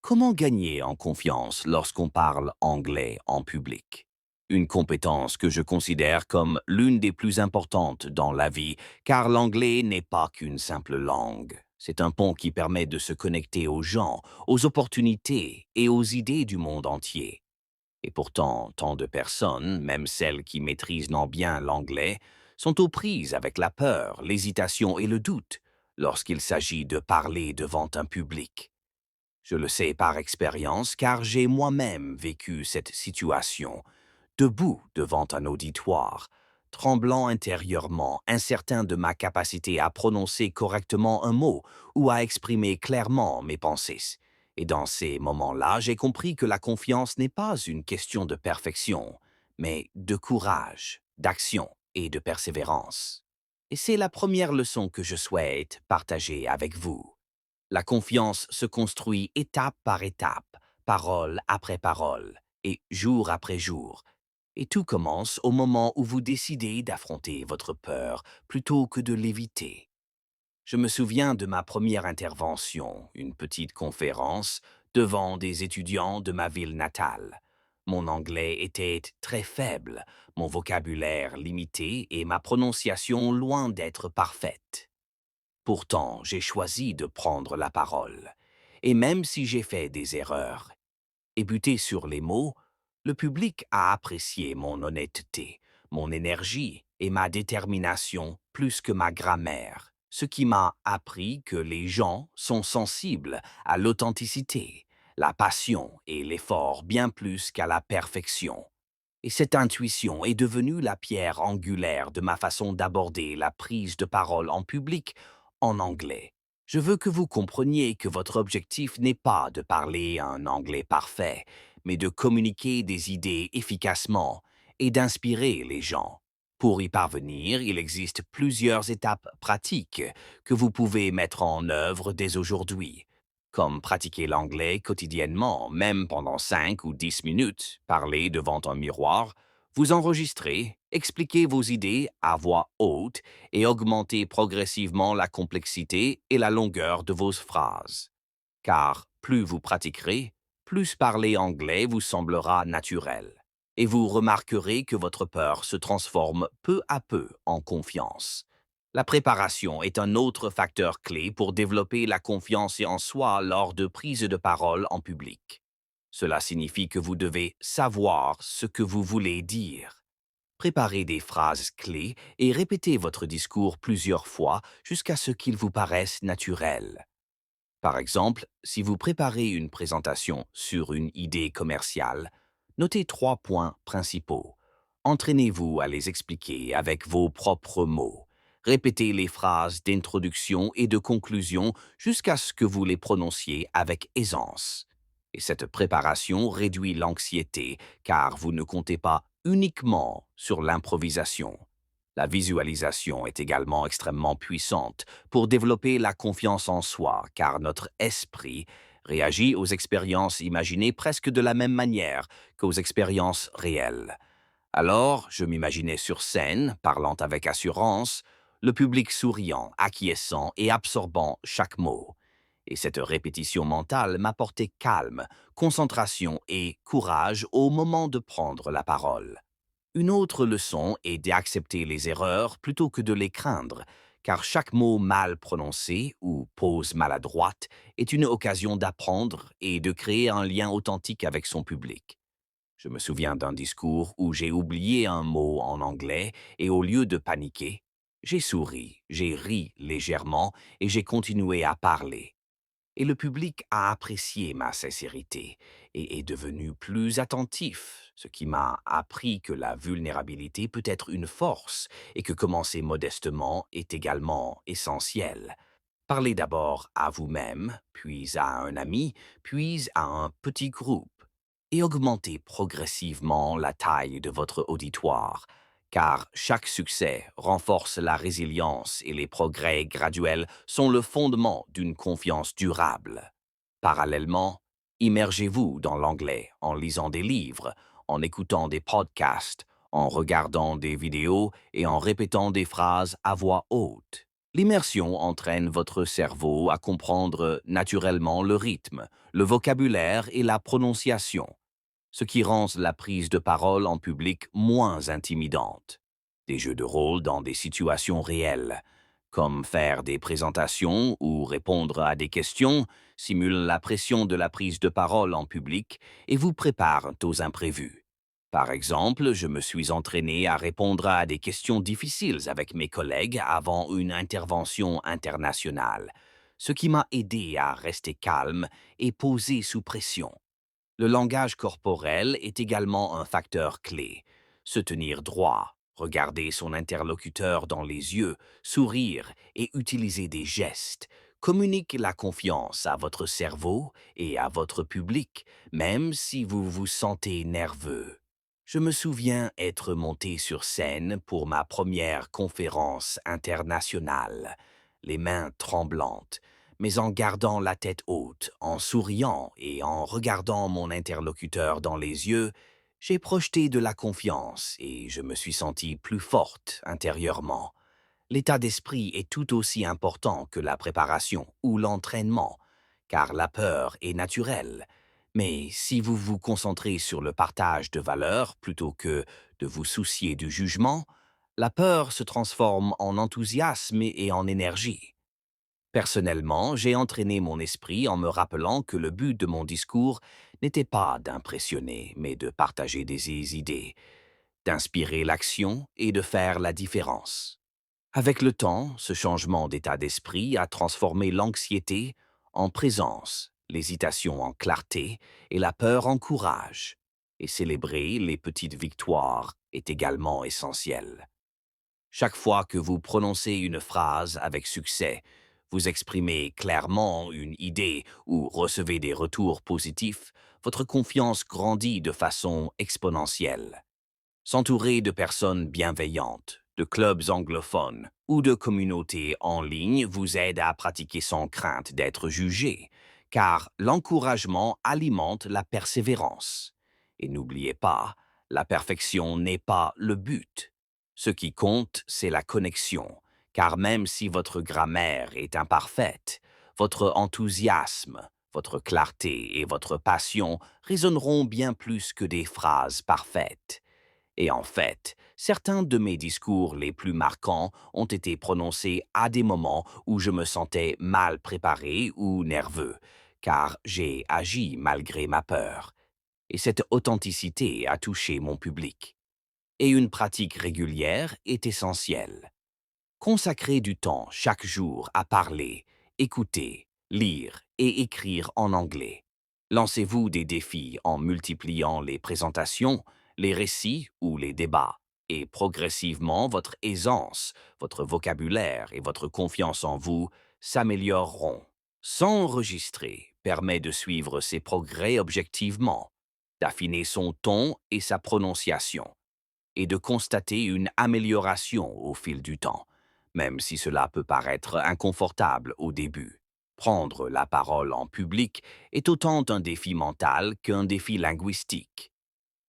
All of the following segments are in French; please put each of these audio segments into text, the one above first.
Comment gagner en confiance lorsqu'on parle anglais en public? Une compétence que je considère comme l'une des plus importantes dans la vie, car l'anglais n'est pas qu'une simple langue. C'est un pont qui permet de se connecter aux gens, aux opportunités et aux idées du monde entier. Et pourtant, tant de personnes, même celles qui maîtrisent non bien l'anglais, sont aux prises avec la peur, l'hésitation et le doute lorsqu'il s'agit de parler devant un public. Je le sais par expérience car j'ai moi-même vécu cette situation, debout devant un auditoire, tremblant intérieurement, incertain de ma capacité à prononcer correctement un mot ou à exprimer clairement mes pensées. Et dans ces moments-là, j'ai compris que la confiance n'est pas une question de perfection, mais de courage, d'action et de persévérance. Et c'est la première leçon que je souhaite partager avec vous. La confiance se construit étape par étape, parole après parole, et jour après jour. Et tout commence au moment où vous décidez d'affronter votre peur plutôt que de l'éviter. Je me souviens de ma première intervention, une petite conférence, devant des étudiants de ma ville natale. Mon anglais était très faible, mon vocabulaire limité et ma prononciation loin d'être parfaite. Pourtant, j'ai choisi de prendre la parole. Et même si j'ai fait des erreurs et buté sur les mots, le public a apprécié mon honnêteté, mon énergie et ma détermination plus que ma grammaire, ce qui m'a appris que les gens sont sensibles à l'authenticité, la passion et l'effort bien plus qu'à la perfection. Et cette intuition est devenue la pierre angulaire de ma façon d'aborder la prise de parole en public en anglais. Je veux que vous compreniez que votre objectif n'est pas de parler un anglais parfait, mais de communiquer des idées efficacement et d'inspirer les gens. Pour y parvenir, il existe plusieurs étapes pratiques que vous pouvez mettre en œuvre dès aujourd'hui, comme pratiquer l'anglais quotidiennement, même pendant 5 ou 10 minutes, parler devant un miroir, vous enregistrer, expliquer vos idées à voix haute et augmenter progressivement la complexité et la longueur de vos phrases. Car plus vous pratiquerez, plus parler anglais vous semblera naturel. Et vous remarquerez que votre peur se transforme peu à peu en confiance. La préparation est un autre facteur clé pour développer la confiance en soi lors de prises de parole en public. Cela signifie que vous devez savoir ce que vous voulez dire. Préparez des phrases clés et répétez votre discours plusieurs fois jusqu'à ce qu'il vous paraisse naturel. Par exemple, si vous préparez une présentation sur une idée commerciale, notez 3 points principaux. Entraînez-vous à les expliquer avec vos propres mots. Répétez les phrases d'introduction et de conclusion jusqu'à ce que vous les prononciez avec aisance. Et cette préparation réduit l'anxiété car vous ne comptez pas uniquement sur l'improvisation. La visualisation est également extrêmement puissante pour développer la confiance en soi, car notre esprit réagit aux expériences imaginées presque de la même manière qu'aux expériences réelles. Alors, je m'imaginais sur scène, parlant avec assurance, le public souriant, acquiesçant et absorbant chaque mot. Et cette répétition mentale m'apportait calme, concentration et courage au moment de prendre la parole. Une autre leçon est d'accepter les erreurs plutôt que de les craindre, car chaque mot mal prononcé ou pause maladroite est une occasion d'apprendre et de créer un lien authentique avec son public. Je me souviens d'un discours où j'ai oublié un mot en anglais et au lieu de paniquer, j'ai souri, j'ai ri légèrement et j'ai continué à parler. Et le public a apprécié ma sincérité et est devenu plus attentif, ce qui m'a appris que la vulnérabilité peut être une force et que commencer modestement est également essentiel. Parlez d'abord à vous-même, puis à un ami, puis à un petit groupe, et augmentez progressivement la taille de votre auditoire, car chaque succès renforce la résilience et les progrès graduels sont le fondement d'une confiance durable. Parallèlement, immergez-vous dans l'anglais en lisant des livres, en écoutant des podcasts, en regardant des vidéos et en répétant des phrases à voix haute. L'immersion entraîne votre cerveau à comprendre naturellement le rythme, le vocabulaire et la prononciation, ce qui rend la prise de parole en public moins intimidante. Des jeux de rôle dans des situations réelles, comme faire des présentations ou répondre à des questions, simulent la pression de la prise de parole en public et vous préparent aux imprévus. Par exemple, je me suis entraîné à répondre à des questions difficiles avec mes collègues avant une intervention internationale, ce qui m'a aidé à rester calme et posé sous pression. Le langage corporel est également un facteur clé. Se tenir droit, regarder son interlocuteur dans les yeux, sourire et utiliser des gestes communique la confiance à votre cerveau et à votre public, même si vous vous sentez nerveux. Je me souviens être monté sur scène pour ma première conférence internationale, les mains tremblantes, mais en gardant la tête haute, en souriant et en regardant mon interlocuteur dans les yeux, j'ai projeté de la confiance et je me suis senti plus forte intérieurement. L'état d'esprit est tout aussi important que la préparation ou l'entraînement, car la peur est naturelle. Mais si vous vous concentrez sur le partage de valeurs plutôt que de vous soucier du jugement, la peur se transforme en enthousiasme et en énergie. Personnellement, j'ai entraîné mon esprit en me rappelant que le but de mon discours n'était pas d'impressionner, mais de partager des idées, d'inspirer l'action et de faire la différence. Avec le temps, ce changement d'état d'esprit a transformé l'anxiété en présence, l'hésitation en clarté et la peur en courage. Et célébrer les petites victoires est également essentiel. Chaque fois que vous prononcez une phrase avec succès, vous exprimez clairement une idée ou recevez des retours positifs, votre confiance grandit de façon exponentielle. S'entourer de personnes bienveillantes, de clubs anglophones ou de communautés en ligne vous aide à pratiquer sans crainte d'être jugé, car l'encouragement alimente la persévérance. Et n'oubliez pas, la perfection n'est pas le but. Ce qui compte, c'est la connexion, car même si votre grammaire est imparfaite, votre enthousiasme, votre clarté et votre passion résonneront bien plus que des phrases parfaites. Et en fait, certains de mes discours les plus marquants ont été prononcés à des moments où je me sentais mal préparé ou nerveux, car j'ai agi malgré ma peur. Et cette authenticité a touché mon public. Et une pratique régulière est essentielle. Consacrez du temps chaque jour à parler, écouter, lire et écrire en anglais. Lancez-vous des défis en multipliant les présentations, les récits ou les débats, et progressivement votre aisance, votre vocabulaire et votre confiance en vous s'amélioreront. S'enregistrer permet de suivre ses progrès objectivement, d'affiner son ton et sa prononciation et de constater une amélioration au fil du temps, même si cela peut paraître inconfortable au début. Prendre la parole en public est autant un défi mental qu'un défi linguistique,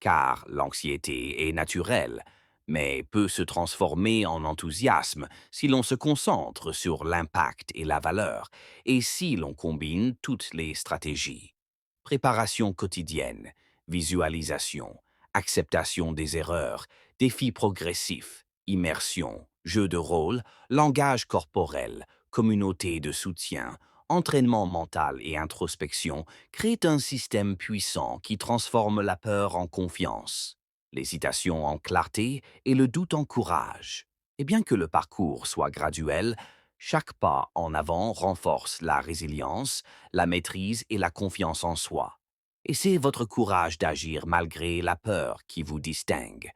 car l'anxiété est naturelle, mais peut se transformer en enthousiasme si l'on se concentre sur l'impact et la valeur, et si l'on combine toutes les stratégies. Préparation quotidienne, visualisation, acceptation des erreurs, défis progressifs, immersion, jeu de rôle, langage corporel, communauté de soutien, entraînement mental et introspection créent un système puissant qui transforme la peur en confiance, l'hésitation en clarté et le doute en courage. Et bien que le parcours soit graduel, chaque pas en avant renforce la résilience, la maîtrise et la confiance en soi. Et c'est votre courage d'agir malgré la peur qui vous distingue.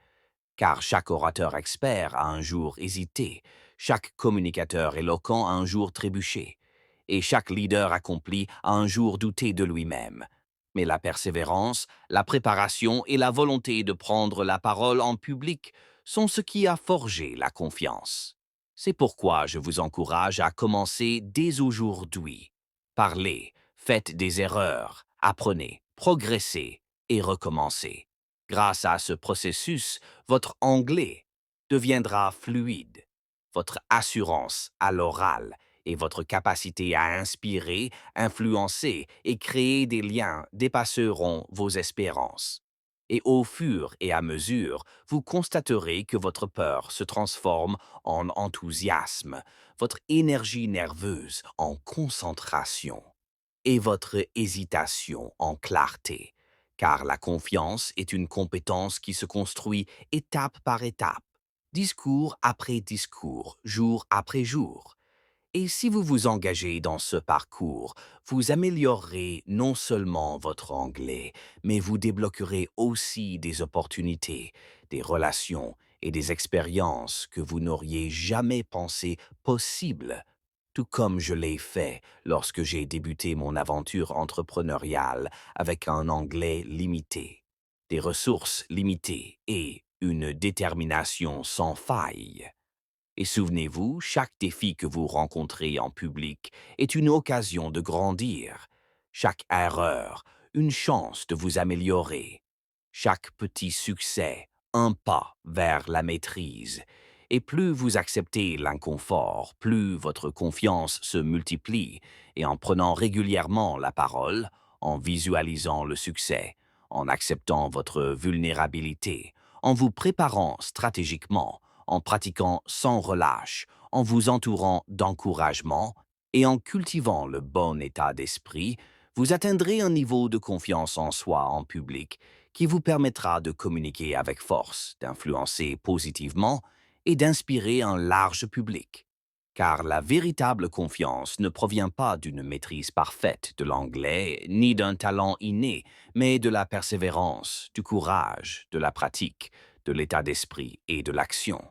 Car chaque orateur expert a un jour hésité, chaque communicateur éloquent a un jour trébuché, et chaque leader accompli a un jour douté de lui-même. Mais la persévérance, la préparation et la volonté de prendre la parole en public sont ce qui a forgé la confiance. C'est pourquoi je vous encourage à commencer dès aujourd'hui. Parlez, faites des erreurs, apprenez, progressez et recommencez. Grâce à ce processus, votre anglais deviendra fluide, votre assurance à l'oral et votre capacité à inspirer, influencer et créer des liens dépasseront vos espérances. Et au fur et à mesure, vous constaterez que votre peur se transforme en enthousiasme, votre énergie nerveuse en concentration et votre hésitation en clarté, car la confiance est une compétence qui se construit étape par étape, discours après discours, jour après jour. Et si vous vous engagez dans ce parcours, vous améliorerez non seulement votre anglais, mais vous débloquerez aussi des opportunités, des relations et des expériences que vous n'auriez jamais pensé possibles, tout comme je l'ai fait lorsque j'ai débuté mon aventure entrepreneuriale avec un anglais limité, des ressources limitées et une détermination sans faille. Et souvenez-vous, chaque défi que vous rencontrez en public est une occasion de grandir. Chaque erreur, une chance de vous améliorer. Chaque petit succès, un pas vers la maîtrise. Et plus vous acceptez l'inconfort, plus votre confiance se multiplie, et en prenant régulièrement la parole, en visualisant le succès, en acceptant votre vulnérabilité, en vous préparant stratégiquement, en pratiquant sans relâche, en vous entourant d'encouragement et en cultivant le bon état d'esprit, vous atteindrez un niveau de confiance en soi en public qui vous permettra de communiquer avec force, d'influencer positivement et d'inspirer un large public. Car la véritable confiance ne provient pas d'une maîtrise parfaite de l'anglais ni d'un talent inné, mais de la persévérance, du courage, de la pratique, de l'état d'esprit et de l'action.